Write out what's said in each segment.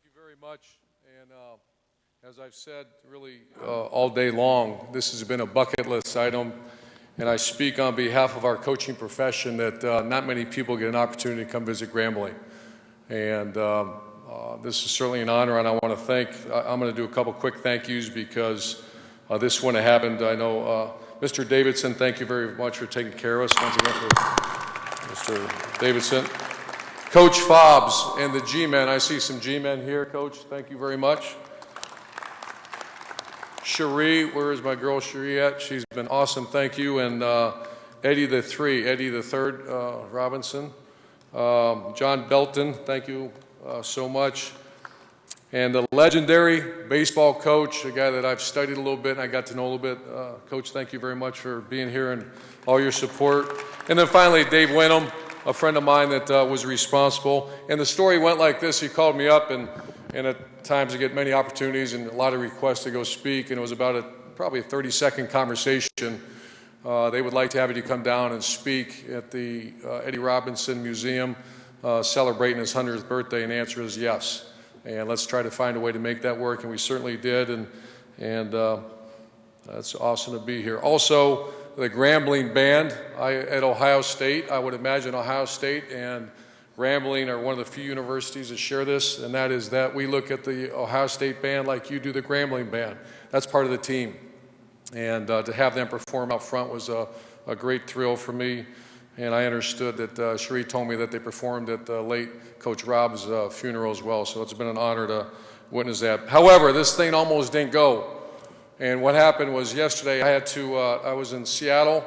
thank you very much. And as I've said really all day long, this has been a bucket list item. And I speak on behalf of our coaching profession that not many people get an opportunity to come visit Grambling. And this is certainly an honor, and I want to thank, I'm going to do a couple quick thank yous because this wouldn't have happened. I know Mr. Davidson, thank you very much for taking care of us once again for Mr. Davidson. Coach Fobbs and the G-men. I see some G-men here, Coach. Thank you very much. Cherie, where is my girl Cherie at? She's been awesome. Thank you. And Eddie the third, Robinson. John Belton, thank you so much. And the legendary baseball coach, a guy that I've studied a little bit and I got to know a little bit. Coach, thank you very much for being here and all your support. And then finally, Dave Wenham, a friend of mine that was responsible. And the story went like this. He called me up, and at times I get many opportunities and a lot of requests to go speak, and it was about probably a 30-second conversation. They would like to have you come down and speak at the Eddie Robinson Museum celebrating his 100th birthday, and the answer is yes. And let's try to find a way to make that work, and we certainly did, and that's awesome to be here. Also, the Grambling Band at Ohio State. I would imagine Ohio State and Grambling are one of the few universities that share this, and that is that we look at the Ohio State Band like you do the Grambling Band. That's part of the team. And to have them perform out front was a great thrill for me. And I understood that Cherie told me that they performed at the late Coach Rob's funeral as well, so it's been an honor to witness that. However, this thing almost didn't go. And what happened was yesterday I was in Seattle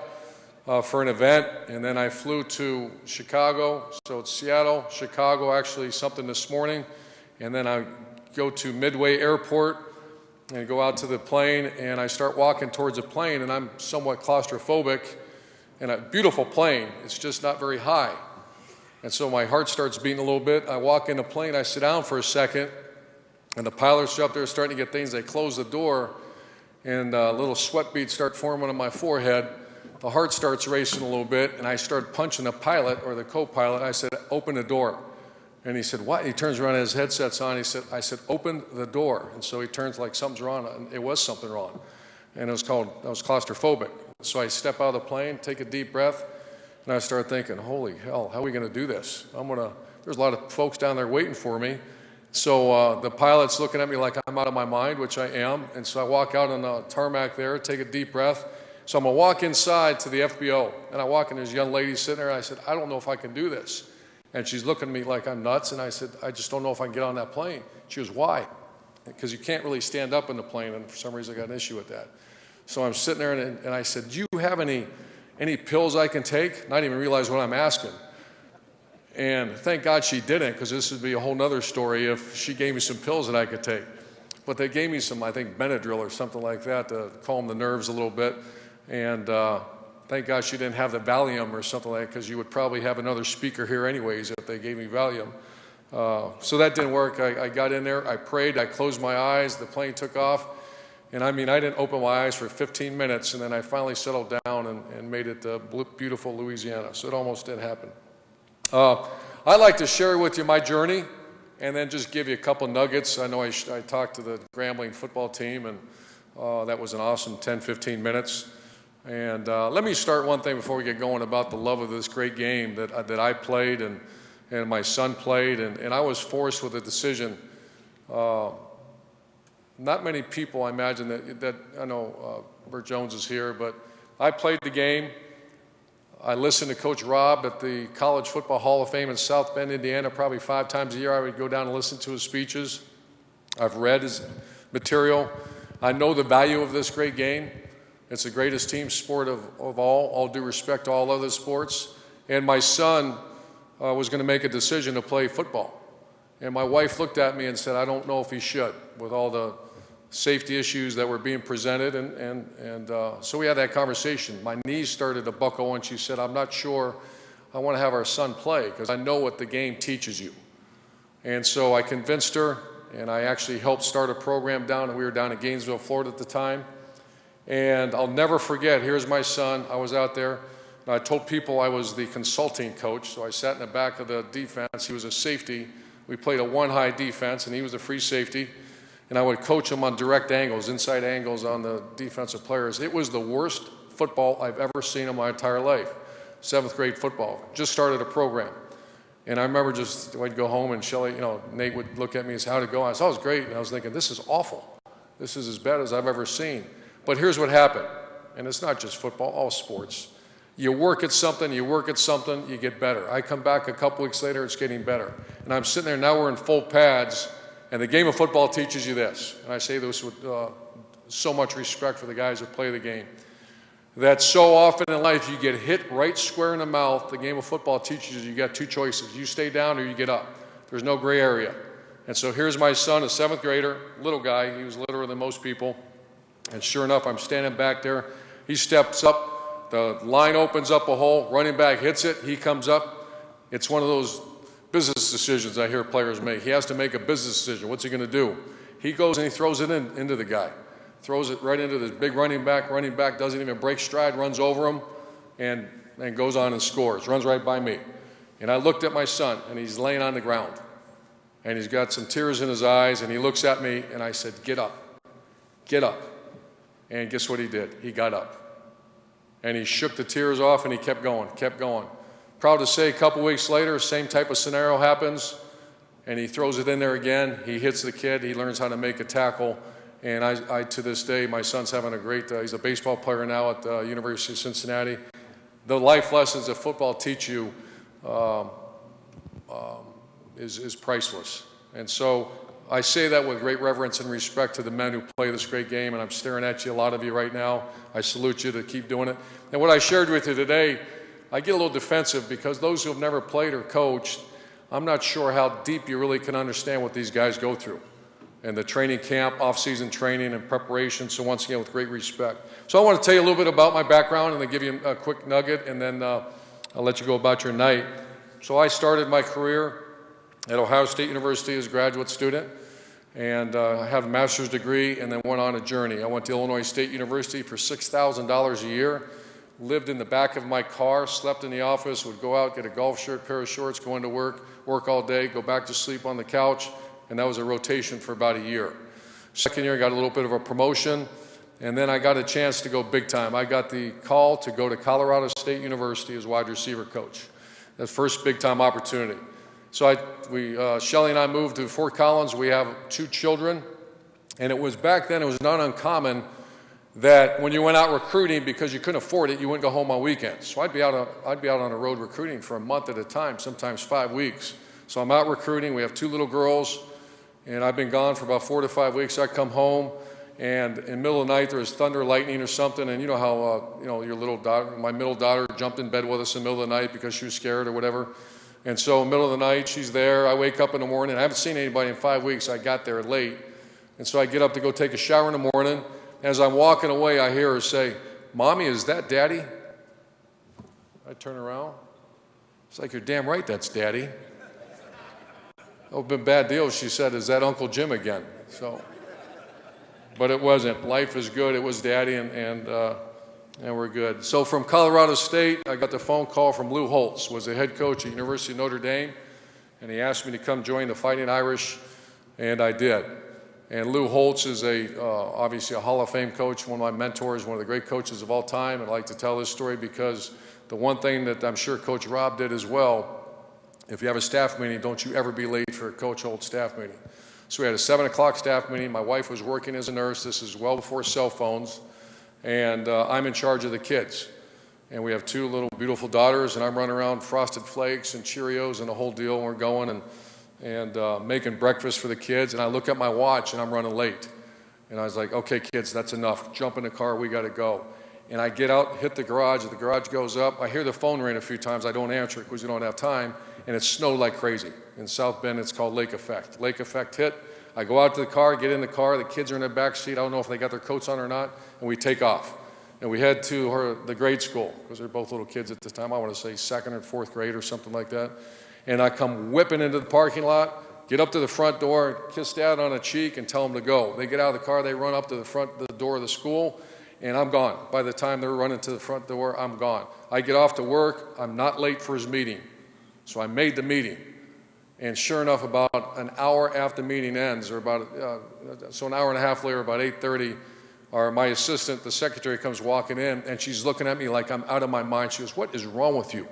for an event, and then I flew to Chicago. So it's Seattle, Chicago, actually something this morning. And then I go to Midway Airport and go out to the plane, and I start walking towards the plane, and I'm somewhat claustrophobic. And a beautiful plane, it's just not very high. And so my heart starts beating a little bit. I walk in the plane, I sit down for a second, and the pilots are up there starting to get things. They close the door, and little sweat beads start forming on my forehead. The heart starts racing a little bit, and I start punching the pilot or the co-pilot. I said, open the door. And he said, what? He turns around, his headset's on. I said, open the door. And so he turns like something's wrong. And it was something wrong. And I was claustrophobic. So I step out of the plane, take a deep breath, and I start thinking, holy hell, how are we going to do this? There's a lot of folks down there waiting for me. So the pilot's looking at me like I'm out of my mind, which I am. And so I walk out on the tarmac there, take a deep breath. So I'm going to walk inside to the FBO. And I walk in, there's a young lady sitting there, and I said, I don't know if I can do this. And she's looking at me like I'm nuts. And I said, I just don't know if I can get on that plane. She goes, why? Because you can't really stand up in the plane, and for some reason I got an issue with that. So I'm sitting there, and I said, do you have any pills I can take? Not even realize what I'm asking. And thank God she didn't, because this would be a whole nother story if she gave me some pills that I could take. But they gave me some, I think, Benadryl or something like that to calm the nerves a little bit. And thank God she didn't have the Valium or something like that, because you would probably have another speaker here anyways if they gave me Valium. So that didn't work. I got in there, I prayed, I closed my eyes, the plane took off. And I mean, I didn't open my eyes for 15 minutes, and then I finally settled down and made it to beautiful Louisiana. So it almost did happen. I'd like to share with you my journey and then just give you a couple nuggets. I know I talked to the Grambling football team, and that was an awesome 10, 15 minutes. And let me start one thing before we get going about the love of this great game that I played and my son played. And I was forced with a decision. Not many people, I imagine, that I know Bert Jones is here, but I played the game. I listened to Coach Rob at the College Football Hall of Fame in South Bend, Indiana, probably 5 times a year. I would go down and listen to his speeches. I've read his material. I know the value of this great game. It's the greatest team sport of all due respect to all other sports. And my son was going to make a decision to play football. And my wife looked at me and said, I don't know if he should, with all the safety issues that were being presented, and so we had that conversation. My knees started to buckle, and she said, I'm not sure I want to have our son play because I know what the game teaches you. And so I convinced her, and I actually helped start a program we were down in Gainesville, Florida at the time. And I'll never forget, here's my son. I was out there, and I told people I was the consulting coach, so I sat in the back of the defense. He was a safety. We played a one-high defense, and he was the free safety, and I would coach him on direct angles, inside angles on the defensive players. It was the worst football I've ever seen in my entire life. 7th grade football. Just started a program. And I remember I'd go home and Shelly, Nate would look at me and say, how'd it go? I said, oh, it was great. And I was thinking, this is awful. This is as bad as I've ever seen. But here's what happened. And it's not just football, all sports. You work at something, you get better. I come back a couple weeks later, it's getting better. And I'm sitting there, now we're in full pads, and the game of football teaches you this. And I say this with so much respect for the guys that play the game. That so often in life you get hit right square in the mouth. The game of football teaches you got two choices. You stay down or you get up. There's no gray area. And so here's my son, a 7th grader, little guy. He was littler than most people. And sure enough, I'm standing back there. He steps up. The line opens up a hole. Running back hits it. He comes up. It's one of those business decisions I hear players make. He has to make a business decision. What's he going to do? He goes and he throws it into the guy. Throws it right into this big running back. Running back doesn't even break stride, runs over him, and goes on and scores. Runs right by me. And I looked at my son, and he's laying on the ground. And he's got some tears in his eyes, and he looks at me, and I said, get up. Get up. And guess what he did? He got up. And he shook the tears off, and he kept going, kept going. Proud to say, a couple weeks later, same type of scenario happens, and he throws it in there again. He hits the kid. He learns how to make a tackle. And I to this day, my son's having a great, he's a baseball player now at the University of Cincinnati. The life lessons that football teach you is priceless. And so I say that with great reverence and respect to the men who play this great game, and I'm staring at you, a lot of you right now. I salute you to keep doing it. And what I shared with you today, I get a little defensive because those who have never played or coached, I'm not sure how deep you really can understand what these guys go through. And the training camp, off-season training and preparation, so once again, with great respect. So I want to tell you a little bit about my background and then give you a quick nugget, and then I'll let you go about your night. So I started my career at Ohio State University as a graduate student, and I have a master's degree and then went on a journey. I went to Illinois State University for $6,000 a year, lived in the back of my car, slept in the office, would go out, get a golf shirt, pair of shorts, go into work all day, go back to sleep on the couch, and that was a rotation for about a year. Second year, I got a little bit of a promotion, and then I got a chance to go big time. I got the call to go to Colorado State University as wide receiver coach. That first big time opportunity. So Shelly and I moved to Fort Collins. We have 2 children, and it was back then, it was not uncommon that when you went out recruiting, because you couldn't afford it, you wouldn't go home on weekends. So I'd be out on the road recruiting for a month at a time, sometimes 5 weeks. So I'm out recruiting. We have 2 little girls. And I've been gone for about 4 to 5 weeks. I come home, and in the middle of the night, there was thunder, lightning, or something. And you know how, your little daughter, my middle daughter, jumped in bed with us in the middle of the night because she was scared or whatever. And so in the middle of the night, she's there. I wake up in the morning. I haven't seen anybody in 5 weeks. I got there late. And so I get up to go take a shower in the morning. As I'm walking away, I hear her say, "Mommy, is that Daddy?" I turn around. It's like, you're damn right that's Daddy. Oh, been bad deal. She said, "Is that Uncle Jim again?" So, but it wasn't. Life is good. It was Daddy, and we're good. So from Colorado State, I got the phone call from Lou Holtz, was the head coach at University of Notre Dame, and he asked me to come join the Fighting Irish, and I did. And Lou Holtz is obviously a Hall of Fame coach, one of my mentors, one of the great coaches of all time. I'd like to tell this story because the one thing that I'm sure Coach Rob did as well, if you have a staff meeting, don't you ever be late for a Coach Holtz staff meeting. So we had a 7 o'clock staff meeting. My wife was working as a nurse. This is well before cell phones. And I'm in charge of the kids. And we have 2 little beautiful daughters, and I'm running around Frosted Flakes and Cheerios and the whole deal. And we're going and making breakfast for the kids. And I look at my watch, and I'm running late. And I was like, okay, kids, that's enough. Jump in the car. We got to go. And I get out, hit the garage. The garage goes up. I hear the phone ring a few times. I don't answer it because we don't have time. And it snowed like crazy. In South Bend, it's called Lake Effect. Lake Effect hit. I go out to the car, get in the car. The kids are in the back seat. I don't know if they got their coats on or not. And we take off. And we head to the grade school, because they're both little kids at the time. I want to say 2nd or 4th grade or something like that. And I come whipping into the parking lot, get up to the front door, kiss Dad on the cheek, and tell them to go. They get out of the car. They run up to the door of the school, and I'm gone. By the time they're running to the front door, I'm gone. I get off to work. I'm not late for his meeting. So I made the meeting. And sure enough, about an hour after the meeting ends, or about, so an hour and a half later, about 8:30, my assistant, the secretary, comes walking in, and she's looking at me like I'm out of my mind. She goes, "What is wrong with you?"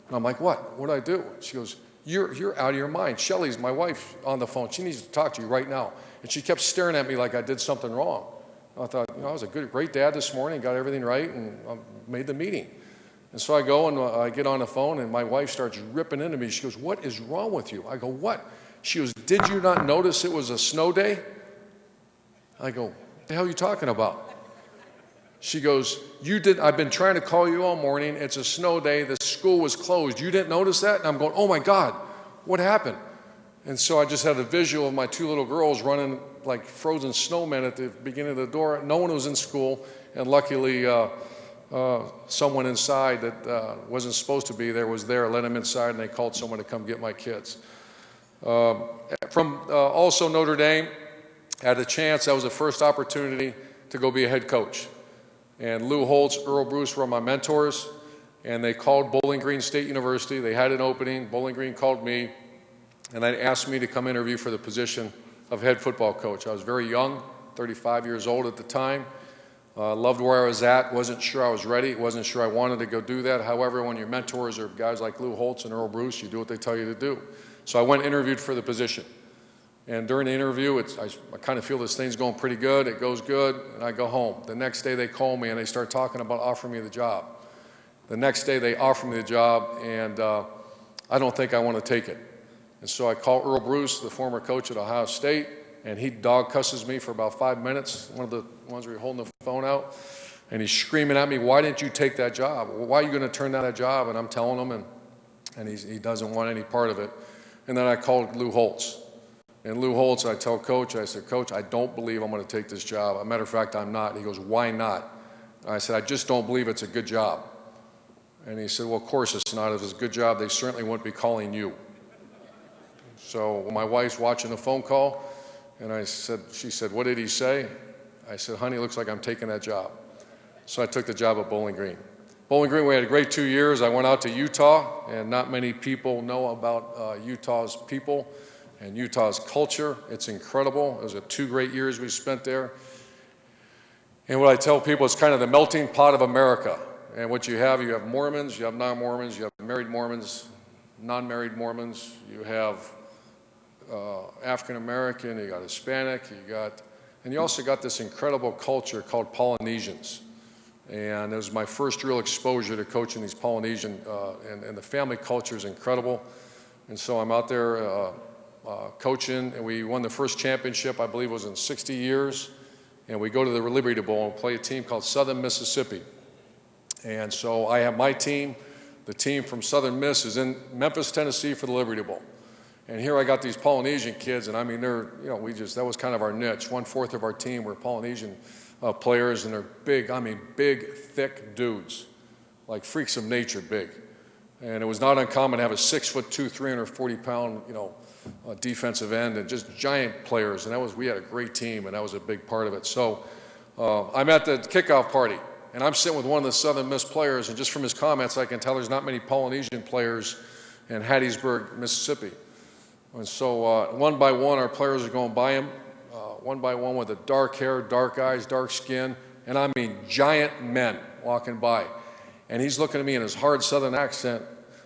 And I'm like, "What? What did I do?" She goes, You're out of your mind. Shelly's my wife on the phone. She needs to talk to you right now." And she kept staring at me like I did something wrong. I thought, I was a great dad this morning, got everything right, and made the meeting. And so I go and I get on the phone, and my wife starts ripping into me. She goes, "What is wrong with you?" I go, "What?" She goes, "Did you not notice it was a snow day?" I go, "What the hell are you talking about?" She goes, "I've been trying to call you all morning. It's a snow day. The school was closed. You didn't notice that?" And I'm going, "Oh my God, what happened?" And so I just had a visual of my two little girls running like frozen snowmen at the beginning of the door. No one was in school, and luckily someone inside that wasn't supposed to be there was there, let them inside, and they called someone to come get my kids. From also Notre Dame, I had a chance. That was the first opportunity to go be a head coach. And Lou Holtz, Earl Bruce were my mentors, and they called Bowling Green State University. They had an opening. Bowling Green called me, and they asked me to come interview for the position of head football coach. I was very young, 35 years old at the time. Loved where I was at, wasn't sure I was ready, wasn't sure I wanted to go do that. However, when your mentors are guys like Lou Holtz and Earl Bruce, you do what they tell you to do. So I went and interviewed for the position. And during the interview, I kind of feel this thing's going pretty good. It goes good, and I go home. The next day, they call me, and they start talking about offering me the job. The next day, they offer me the job, and I don't think I want to take it. And so I call Earl Bruce, the former coach at Ohio State, and he dog cusses me for about 5 minutes, one of the ones where you're holding the phone out, and he's screaming at me, "Why didn't you take that job? Well, why are you going to turn down that job?" And I'm telling him, and he doesn't want any part of it. And then I called Lou Holtz. And Lou Holtz, I tell Coach, I said, "Coach, I don't believe I'm going to take this job. As a matter of fact, I'm not." He goes, "Why not?" I said, "I just don't believe it's a good job." And he said, "Well, of course it's not. If it's a good job, they certainly wouldn't be calling you." So my wife's watching the phone call, and she said, "What did he say?" I said, "Honey, it looks like I'm taking that job." So I took the job at Bowling Green. Bowling Green, we had a great 2 years. I went out to Utah, and not many people know about Utah's people and Utah's culture. It's incredible. It was 2 great years we spent there. And what I tell people, it's kind of the melting pot of America. And what you have Mormons, you have non-Mormons, you have married Mormons, non-married Mormons, you have African-American, you got Hispanic, and you also got this incredible culture called Polynesians. And it was my first real exposure to coaching these Polynesian, and the family culture is incredible. And so I'm out there coaching, and we won the first championship, I believe it was in 60 years. And we go to the Liberty Bowl and play a team called Southern Mississippi. And so I have my team. The team from Southern Miss is in Memphis, Tennessee for the Liberty Bowl. And here I got these Polynesian kids, and I mean, that was kind of our niche. 1/4 of our team were Polynesian players, and they're big, big, thick dudes, like freaks of nature big. And it was not uncommon to have a 6'2", 340-pound, defensive end, and just giant players. And we had a great team, and that was a big part of it. So I'm at the kickoff party, and I'm sitting with one of the Southern Miss players, and just from his comments, I can tell there's not many Polynesian players in Hattiesburg, Mississippi. And so one by one, our players are going by him, one by one with the dark hair, dark eyes, dark skin, and I mean giant men walking by. And he's looking at me in his hard Southern accent.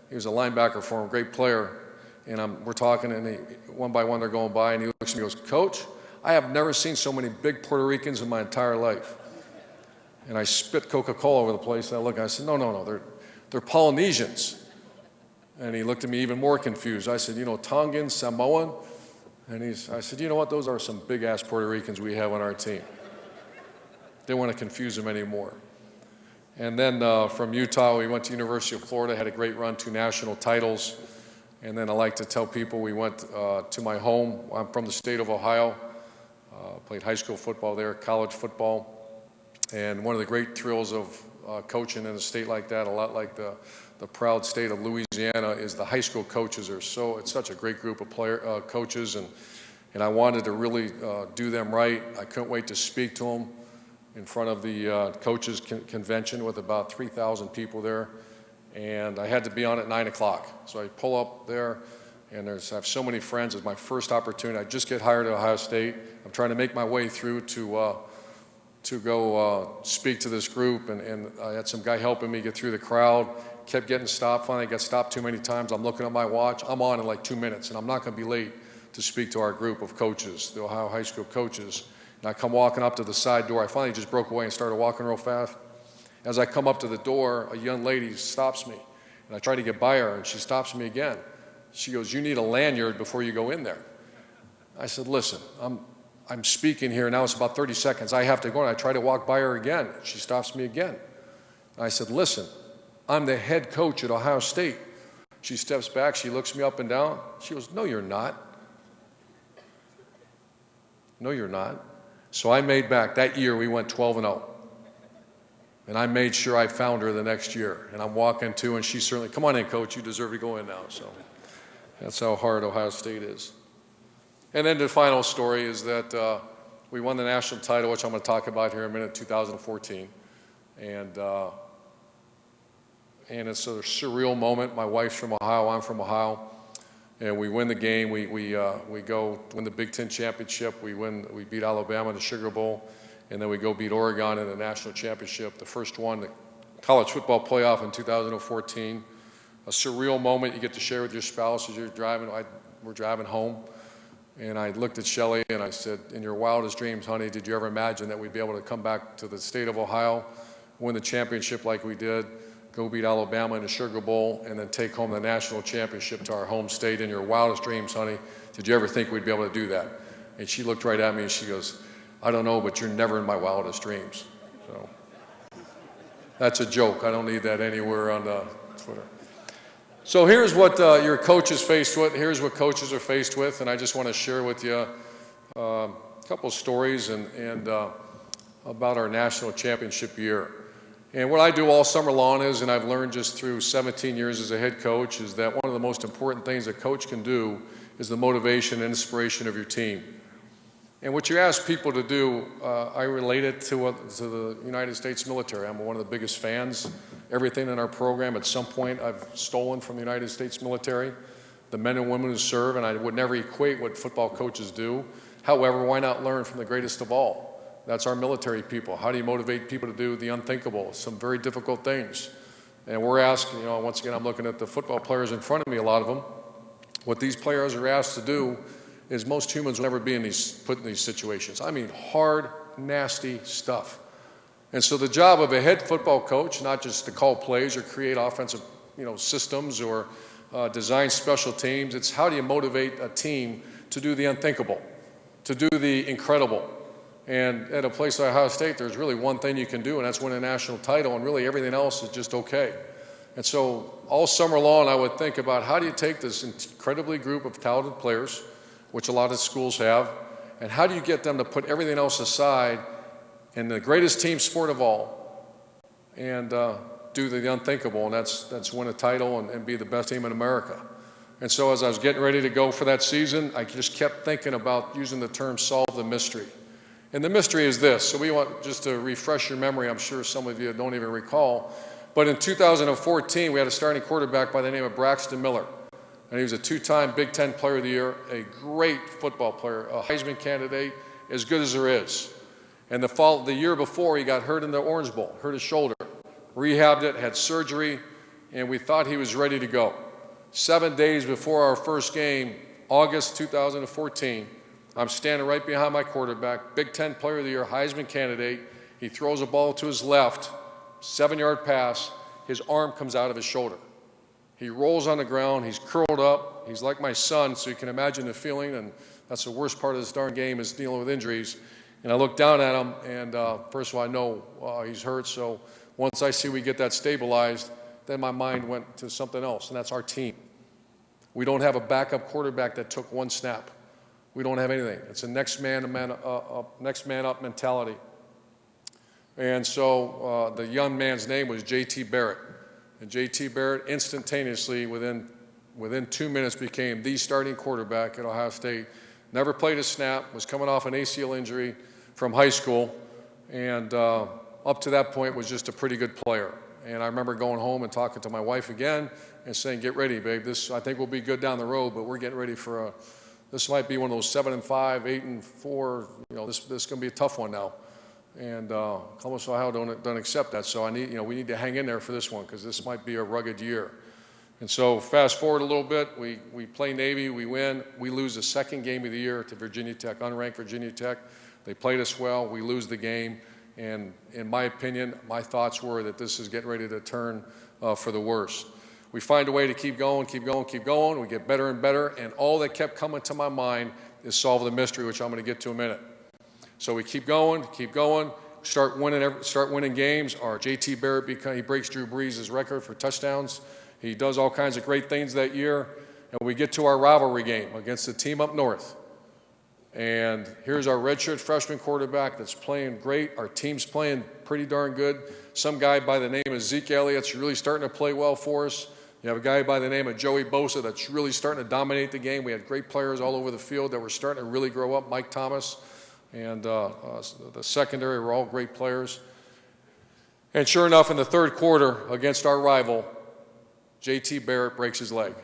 He was a linebacker for him, great player. And we're talking, and one by one they're going by, and he looks at me and goes, "Coach, I have never seen so many big Puerto Ricans in my entire life." And I spit Coca-Cola over the place, and I look, and I said, no, they're Polynesians. And he looked at me even more confused. I said, Tongan, Samoan? And I said, "You know what? Those are some big-ass Puerto Ricans we have on our team." Didn't want to confuse them anymore. And then from Utah, we went to University of Florida, had a great run, 2 national titles. And then I like to tell people we went to my home. I'm from the state of Ohio. Played high school football there, college football. And one of the great thrills of coaching in a state like that, a lot like the proud state of Louisiana, is the high school coaches it's such a great group of coaches, and I wanted to really do them right. I couldn't wait to speak to them in front of the coaches convention with about 3,000 people there, and I had to be on at 9 o'clock. So I pull up there, And I have so many friends. It's my first opportunity. I just get hired at Ohio State. I'm trying to make my way through to go speak to this group, and I had some guy helping me get through the crowd. Kept getting stopped. Finally, I got stopped too many times. I'm looking at my watch. I'm on in like 2 minutes, and I'm not going to be late to speak to our group of coaches, the Ohio high school coaches. And I come walking up to the side door. I finally just broke away and started walking real fast. As I come up to the door, a young lady stops me, and I try to get by her, and she stops me again. She goes, "You need a lanyard before you go in there." I said, "Listen, I'm speaking here, now it's about 30 seconds. I have to go." And I try to walk by her again. She stops me again. I said, "Listen, I'm the head coach at Ohio State." She steps back, she looks me up and down. She goes, "No, you're not. No, you're not." So I made back. That year we went 12-0. And I made sure I found her the next year. And I'm walking to, and she certainly, "Come on in, coach, you deserve to go in now." So that's how hard Ohio State is. And then the final story is that we won the national title, which I'm going to talk about here in a minute, 2014. And it's a surreal moment. My wife's from Ohio, I'm from Ohio. And we win the game. We go win the Big Ten championship. We beat Alabama in the Sugar Bowl. And then we go beat Oregon in the national championship, the first one, the college football playoff in 2014. A surreal moment you get to share with your spouse as you're driving. We're driving home. And I looked at Shelley and I said, "In your wildest dreams, honey, did you ever imagine that we'd be able to come back to the state of Ohio, win the championship like we did, go beat Alabama in the Sugar Bowl, and then take home the national championship to our home state? In your wildest dreams, honey, did you ever think we'd be able to do that?" And she looked right at me and she goes, "I don't know, but you're never in my wildest dreams." So that's a joke. I don't need that anywhere on Twitter. So here's what your coach is faced with. Here's what coaches are faced with, and I just want to share with you a couple of stories and about our national championship year. And what I do all summer long is, and I've learned just through 17 years as a head coach, is that one of the most important things a coach can do is the motivation and inspiration of your team. And what you ask people to do, I relate it to the United States military. I'm one of the biggest fans. Everything in our program, at some point, I've stolen from the United States military, the men and women who serve, and I would never equate what football coaches do. However, why not learn from the greatest of all? That's our military people. How do you motivate people to do the unthinkable, some very difficult things? And we're asking, once again, I'm looking at the football players in front of me, a lot of them. What these players are asked to do is most humans will never be put in these situations. I mean, hard, nasty stuff. And so the job of a head football coach, not just to call plays or create offensive, systems or design special teams, it's how do you motivate a team to do the unthinkable, to do the incredible. And at a place like Ohio State, there's really one thing you can do, and that's win a national title, and really everything else is just okay. And so all summer long, I would think about how do you take this incredibly group of talented players, which a lot of schools have, and how do you get them to put everything else aside in the greatest team sport of all and do the unthinkable, and that's win a title and be the best team in America. And so as I was getting ready to go for that season, I just kept thinking about using the term solve the mystery. And the mystery is this. So we want just to refresh your memory. I'm sure some of you don't even recall. But in 2014, we had a starting quarterback by the name of Braxton Miller. And he was a two-time Big Ten Player of the Year, a great football player, a Heisman candidate, as good as there is. And the year before, he got hurt in the Orange Bowl, hurt his shoulder, rehabbed it, had surgery, and we thought he was ready to go. 7 days before our first game, August 2014, I'm standing right behind my quarterback, Big Ten Player of the Year, Heisman candidate. He throws a ball to his left, 7-yard pass. His arm comes out of his shoulder. He rolls on the ground. He's curled up. He's like my son, so you can imagine the feeling, and that's the worst part of this darn game is dealing with injuries. And I look down at him, and first of all, I know he's hurt, so once I see we get that stabilized, then my mind went to something else, and that's our team. We don't have a backup quarterback that took one snap. We don't have anything. It's a next man up mentality. And so the young man's name was J.T. Barrett. And J.T. Barrett instantaneously, within 2 minutes, became the starting quarterback at Ohio State. Never played a snap, was coming off an ACL injury from high school, and up to that point was just a pretty good player. And I remember going home and talking to my wife again and saying, get ready, babe. This, I think, will be good down the road, but we're getting ready for this might be one of those 7-5, 8-4. You know, this is going to be a tough one now. And Columbus, Ohio don't accept that. So we need to hang in there for this one because this might be a rugged year. And so fast forward a little bit, we play Navy, we win. We lose the second game of the year to Virginia Tech, unranked Virginia Tech. They played us well. We lose the game. And in my opinion, my thoughts were that this is getting ready to turn for the worst. We find a way to keep going, keep going, keep going. We get better and better. And all that kept coming to my mind is solve the mystery, which I'm going to get to in a minute. So we keep going, start winning games. Our J.T. Barrett, he breaks Drew Brees' record for touchdowns. He does all kinds of great things that year. And we get to our rivalry game against the team up north. And here's our redshirt freshman quarterback that's playing great. Our team's playing pretty darn good. Some guy by the name of Zeke Elliott's really starting to play well for us. You have a guy by the name of Joey Bosa that's really starting to dominate the game. We had great players all over the field that were starting to really grow up. Mike Thomas and the secondary were all great players. And sure enough, in the third quarter against our rival, J.T. Barrett breaks his leg.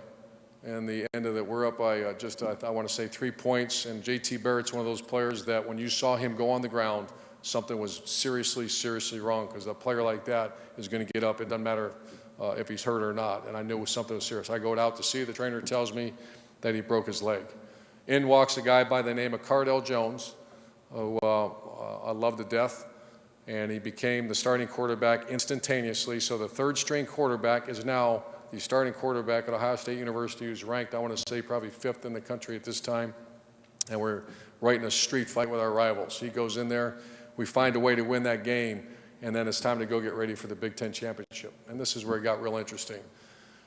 And the end of it, we're up by I want to say 3 points. And J.T. Barrett's one of those players that when you saw him go on the ground, something was seriously, seriously wrong because a player like that is going to get up. It doesn't matter if he's hurt or not. And I knew something was serious. I go out to see. The trainer tells me that he broke his leg. In walks a guy by the name of Cardell Jones, who I love to death. And he became the starting quarterback instantaneously. So the third string quarterback is now the starting quarterback at Ohio State University, who's ranked, I want to say, probably 5th in the country at this time. And we're right in a street fight with our rivals. He goes in there. We find a way to win that game. And then it's time to go get ready for the Big Ten championship. And this is where it got real interesting.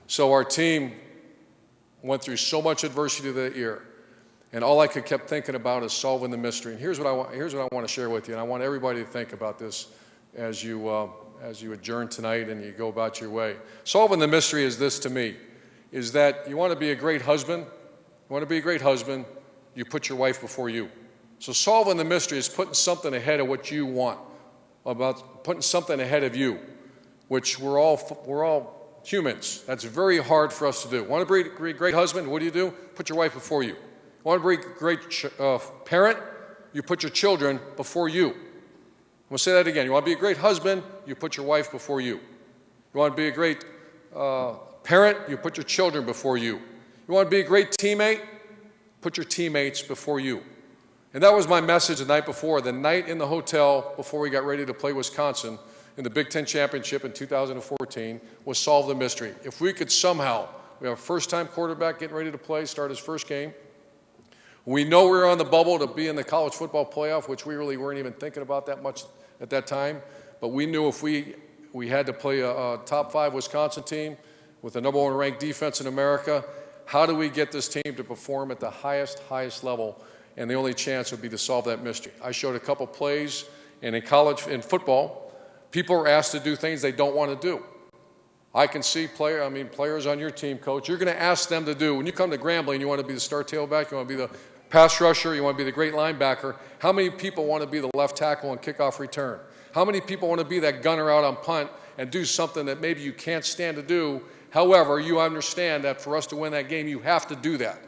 So our team went through so much adversity that year. And all I kept thinking about is solving the mystery. And here's what I want to share with you. And I want everybody to think about this as you adjourn tonight and you go about your way. Solving the mystery is this to me, is that you want to be a great husband. You want to be a great husband, you put your wife before you. So solving the mystery is putting something ahead of what you want, about putting something ahead of you, which we're all humans. That's very hard for us to do. Want to be a great husband? What do? Put your wife before you. Want to be a great parent? You put your children before you. I'm going to say that again. You want to be a great husband? You put your wife before you. You want to be a great parent? You put your children before you. You want to be a great teammate? Put your teammates before you. And that was my message the night before, the night in the hotel before we got ready to play Wisconsin in the Big Ten Championship in 2014, was solve the mystery. If we could somehow, we have a first-time quarterback getting ready to play, start his first game. We know we're on the bubble to be in the college football playoff, which we really weren't even thinking about that much at that time. But we knew if we had to play a top 5 Wisconsin team with the #1 ranked defense in America, how do we get this team to perform at the highest level? And the only chance would be to solve that mystery. I showed a couple plays, and in football, people are asked to do things they don't want to do. I can see players on your team, coach, you're going to ask them to do, when you come to Grambling, you want to be the star tailback, you want to be the pass rusher, you want to be the great linebacker. How many people want to be the left tackle on kickoff return? How many people want to be that gunner out on punt and do something that maybe you can't stand to do? However, you understand that for us to win that game, you have to do that.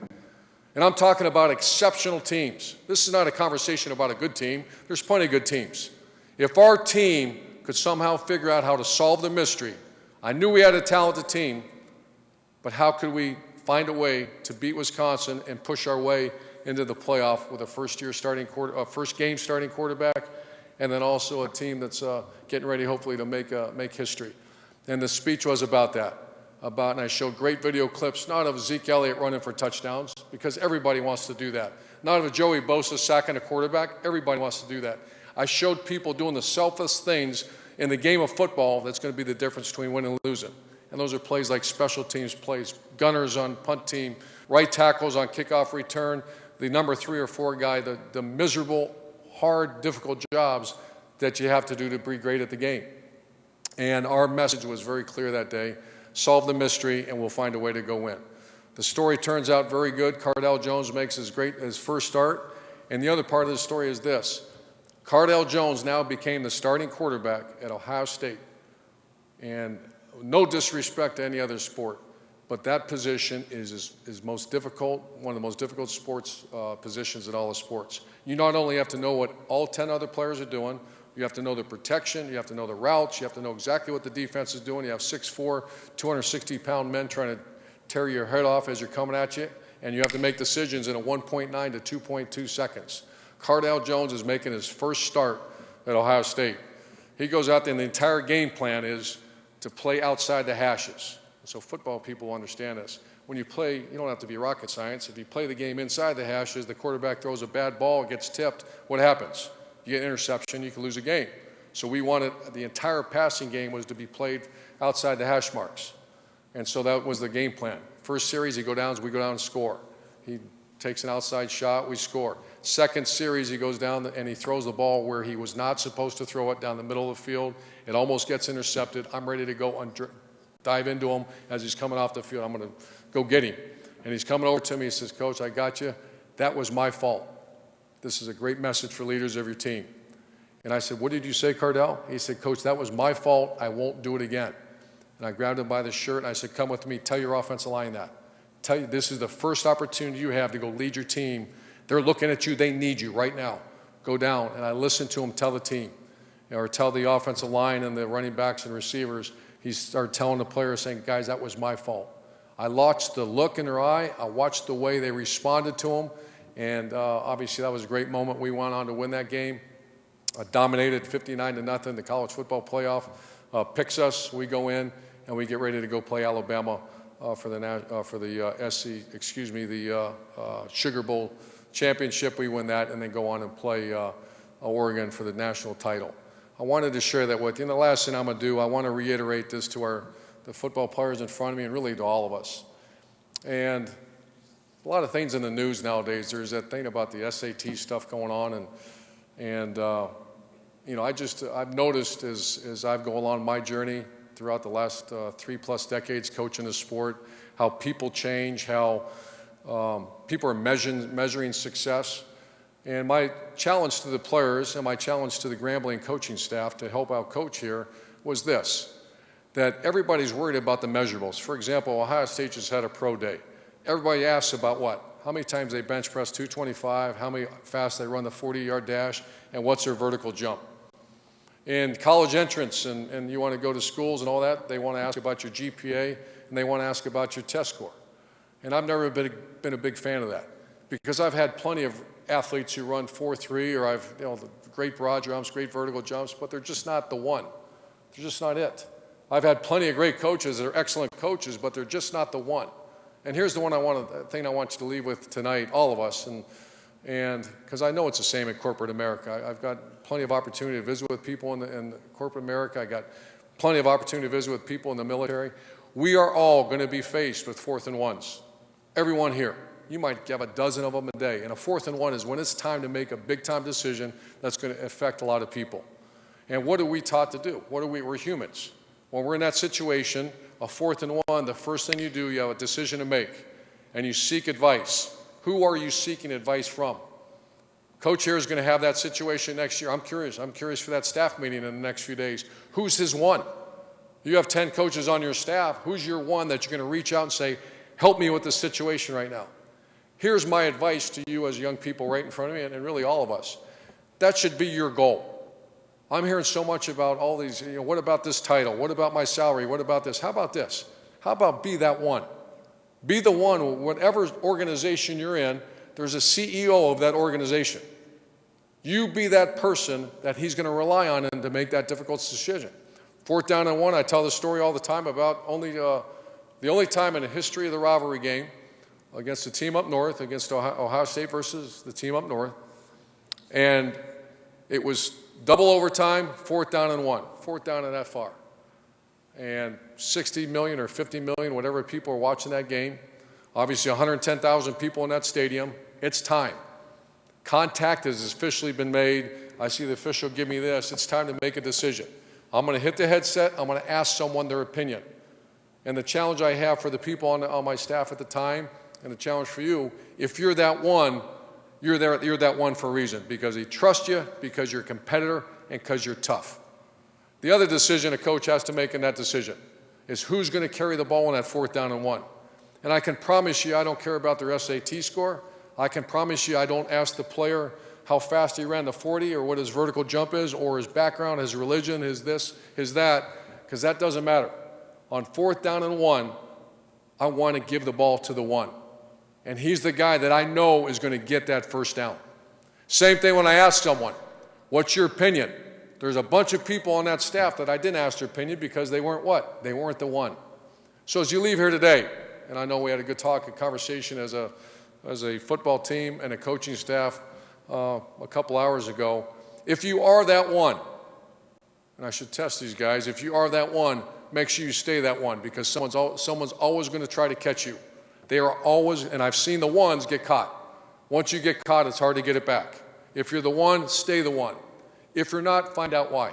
And I'm talking about exceptional teams. This is not a conversation about a good team. There's plenty of good teams. If our team could somehow figure out how to solve the mystery, I knew we had a talented team, but how could we find a way to beat Wisconsin and push our way into the playoff with a first game starting quarterback, and then also a team that's getting ready, hopefully, to make history. And the speech was about that. And I showed great video clips, not of Zeke Elliott running for touchdowns, because everybody wants to do that. Not of Joey Bosa sacking a quarterback. Everybody wants to do that. I showed people doing the selfless things in the game of football that's going to be the difference between winning and losing. And those are plays like special teams plays, gunners on punt team, right tackles on kickoff return, the number 3 or 4 guy, the miserable, hard, difficult jobs that you have to do to be great at the game. And our message was very clear that day. Solve the mystery, and we'll find a way to go win. The story turns out very good. Cardell Jones makes his first start. And the other part of the story is this. Cardell Jones now became the starting quarterback at Ohio State And no disrespect to any other sport, but that position is most difficult, one of the most difficult sports positions in all the sports. You not only have to know what all 10 other players are doing, you have to know the protection, you have to know the routes, you have to know exactly what the defense is doing. You have 6'4", 260-pound men trying to tear your head off as you're coming at you, and you have to make decisions in a 1.9 to 2.2 seconds. Cardale Jones is making his first start at Ohio State. He goes out there and the entire game plan is to play outside the hashes. So football people understand this. When you play, you don't have to be rocket science. If you play the game inside the hashes, the quarterback throws a bad ball, it gets tipped, what happens? You get an interception, you can lose a game. So we wanted, the entire passing game was to be played outside the hash marks. And so that was the game plan. First series, we go down and score. He takes an outside shot, we score. Second series, he goes down and he throws the ball where he was not supposed to throw it, down the middle of the field. It almost gets intercepted. I'm ready to go dive into him as he's coming off the field. I'm going to go get him. And he's coming over to me. He says, "Coach, I got you. That was my fault. This is a great message for leaders of your team." And I said, "What did you say, Cardale?" He said, "Coach, that was my fault. I won't do it again." And I grabbed him by the shirt and I said, "Come with me. Tell your offensive line that. Tell you this is the first opportunity you have to go lead your team. They're looking at you. They need you right now. Go down." And I listened to him tell the team, or tell the offensive line and the running backs and receivers. He started telling the players, saying, "Guys, that was my fault." I watched the look in their eye. I watched the way they responded to him. And obviously that was a great moment. We went on to win that game. Dominated 59-0. The college football playoff picks us. We go in and we get ready to go play Alabama for the Sugar Bowl championship. We win that and then go on and play Oregon for the national title. I wanted to share that with you. And the last thing I'm going to do, I want to reiterate this to the football players in front of me and really to all of us. And a lot of things in the news nowadays. There's that thing about the SAT stuff going on, and you know, I've noticed as I've gone along my journey throughout the last 3+ decades coaching the sport, how people change, how people are measuring success. And my challenge to the players and my challenge to the Grambling coaching staff to help out coach here was this, that everybody's worried about the measurables. For example, Ohio State just had a pro day. Everybody asks about what? How many times they bench press 225, how many fast they run the 40-yard dash, and what's their vertical jump. In college entrance, and you want to go to schools and all that, they want to ask about your GPA, and they want to ask about your test score. And I've never been a big fan of that, because I've had plenty of athletes who run 4.3, or I've, you know, great broad jumps, great vertical jumps, but they're just not the one. They're just not it. I've had plenty of great coaches that are excellent coaches, but they're just not the one. And here's the thing I want you to leave with tonight, all of us, and because I know it's the same in corporate America. I've got plenty of opportunity to visit with people in corporate America. I got plenty of opportunity to visit with people in the military. We are all going to be faced with 4th and 1s. Everyone here. You might have a dozen of them a day. And a 4th and 1 is when it's time to make a big-time decision that's going to affect a lot of people. And what are we taught to do? We're humans. When we're in that situation, a 4th and 1, the first thing you do, you have a decision to make, and you seek advice. Who are you seeking advice from? Coach here is going to have that situation next year. I'm curious for that staff meeting in the next few days. Who's his one? You have 10 coaches on your staff. Who's your one that you're going to reach out and say, "Help me with this situation right now"? Here's my advice to you as young people right in front of me, and really all of us. That should be your goal. I'm hearing so much about all these, you know, what about this title? What about my salary? What about this? How about this? How about be that one? Be the one, whatever organization you're in, there's a CEO of that organization. You be that person that he's going to rely on to make that difficult decision. 4th down and 1, I tell the story all the time about the only time in the history of the rivalry game against the team up north, against Ohio State versus the team up north. And it was double overtime, 4th down and 1. 4th down and that far. And 60 million or 50 million, whatever people are watching that game. Obviously 110,000 people in that stadium. It's time. Contact has officially been made. I see the official give me this. It's time to make a decision. I'm going to hit the headset. I'm going to ask someone their opinion. And the challenge I have for the people on my staff at the time, and the challenge for you, if you're that one, you're that one for a reason, because he trusts you, because you're a competitor, and because you're tough. The other decision a coach has to make in that decision is who's going to carry the ball on that 4th down and 1. And I can promise you I don't care about their SAT score. I can promise you I don't ask the player how fast he ran the 40 or what his vertical jump is or his background, his religion, his this, his that, because that doesn't matter. On 4th down and 1, I want to give the ball to the 1. And he's the guy that I know is going to get that 1st down. Same thing when I ask someone, what's your opinion? There's a bunch of people on that staff that I didn't ask their opinion because they weren't what? They weren't the 1. So as you leave here today, and I know we had a good talk, a conversation as a football team and a coaching staff a couple hours ago, if you are that 1, and I should test these guys, if you are that 1, make sure you stay that 1 because someone's always going to try to catch you. They are always, and I've seen the 1s get caught. Once you get caught, it's hard to get it back. If you're the 1, stay the 1. If you're not, find out why.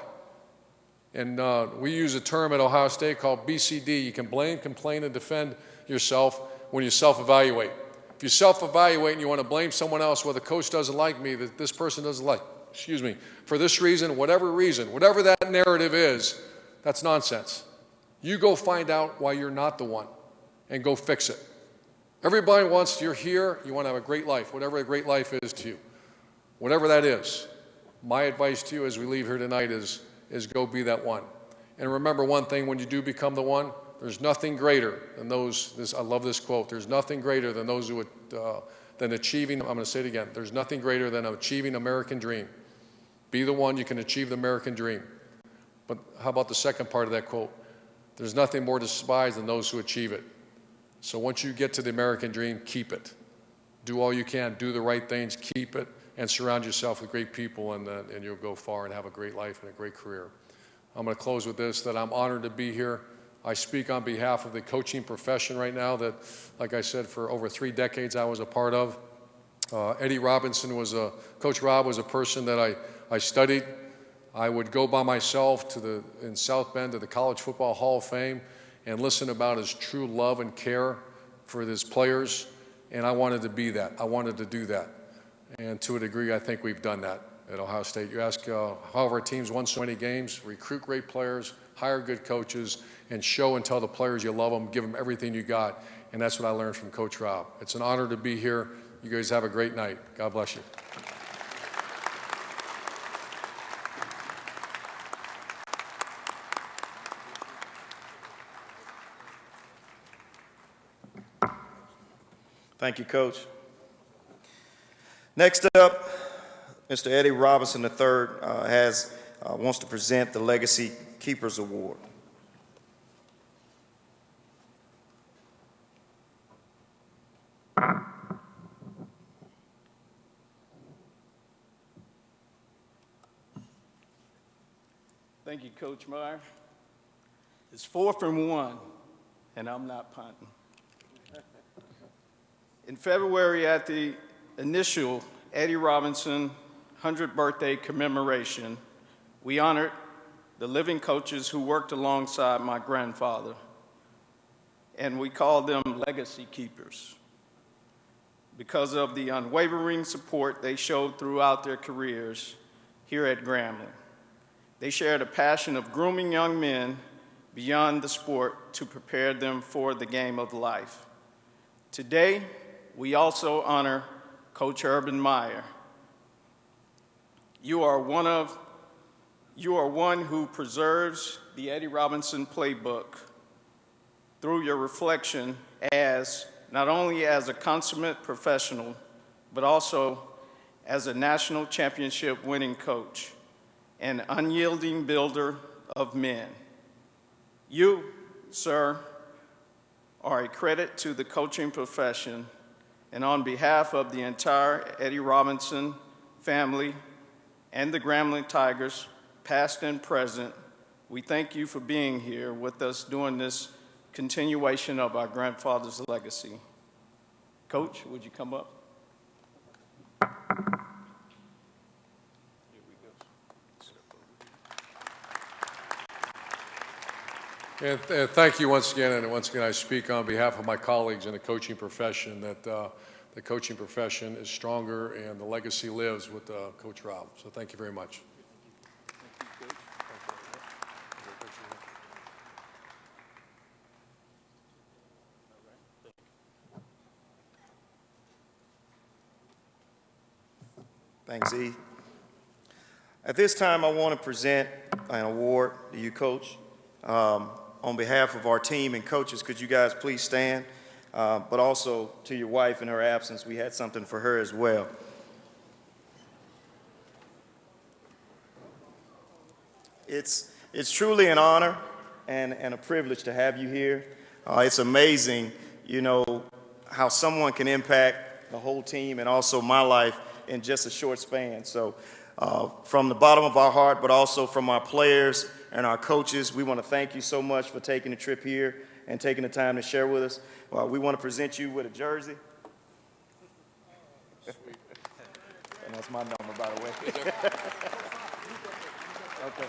And we use a term at Ohio State called BCD. You can blame, complain, and defend yourself when you self-evaluate. If you self-evaluate and you want to blame someone else, well, the coach doesn't like me, that this person doesn't like, for this reason, whatever that narrative is, that's nonsense. You go find out why you're not the 1 and go fix it. Everybody wants, you're here, you want to have a great life, whatever a great life is to you. Whatever that is. My advice to you as we leave here tonight is go be that 1. And remember one thing, when you do become the 1, there's nothing greater than those, I love this quote, there's nothing greater than those who than achieving, I'm going to say it again, there's nothing greater than achieving American dream. Be the 1, you can achieve the American dream. But how about the second part of that quote? There's nothing more despised than those who achieve it. So once you get to the American dream, keep it. Do all you can, do the right things, keep it, and surround yourself with great people, and you'll go far and have a great life and a great career. I'm going to close with this, that I'm honored to be here. I speak on behalf of the coaching profession right now that, like I said, for over 3 decades I was a part of. Eddie Robinson Coach Rob was a person that I studied. I would go by myself in South Bend to the College Football Hall of Fame and listen about his true love and care for his players, and I wanted to be that. I wanted to do that. And to a degree, I think we've done that at Ohio State. You ask how our teams won so many games, recruit great players, hire good coaches, and show and tell the players you love them, give them everything you got. And that's what I learned from Coach Rob. It's an honor to be here. You guys have a great night. God bless you. Thank you, Coach. Next up, Mr. Eddie Robinson III wants to present the Legacy Keepers Award. Thank you, Coach Meyer. It's 4th and 1, and I'm not punting. In February, at the initial Eddie Robinson 100th birthday commemoration, we honored the living coaches who worked alongside my grandfather, and we called them legacy keepers because of the unwavering support they showed throughout their careers here at Grambling. They shared a passion of grooming young men beyond the sport to prepare them for the game of life. Today, we also honor Coach Urban Meyer. You are one who preserves the Eddie Robinson playbook through your reflection as not only as a consummate professional, but also as a national championship winning coach, an unyielding builder of men. You, sir, are a credit to the coaching profession, and on behalf of the entire Eddie Robinson family and the Grambling Tigers, past and present, we thank you for being here with us during this continuation of our grandfather's legacy. Coach, would you come up? And thank you once again, and once again I speak on behalf of my colleagues in the coaching profession that the coaching profession is stronger and the legacy lives with Coach Rob. So thank you very much. Thanks, E. At this time, I want to present an award to you, Coach. On behalf of our team and coaches, could you guys please stand? But also to your wife in her absence, we had something for her as well. It's truly an honor and a privilege to have you here. It's amazing, you know, how someone can impact the whole team and also my life in just a short span. So from the bottom of our heart, but also from our players and our coaches, we want to thank you so much for taking the trip here and taking the time to share with us. We want to present you with a jersey. And that's my number, by the way. Okay.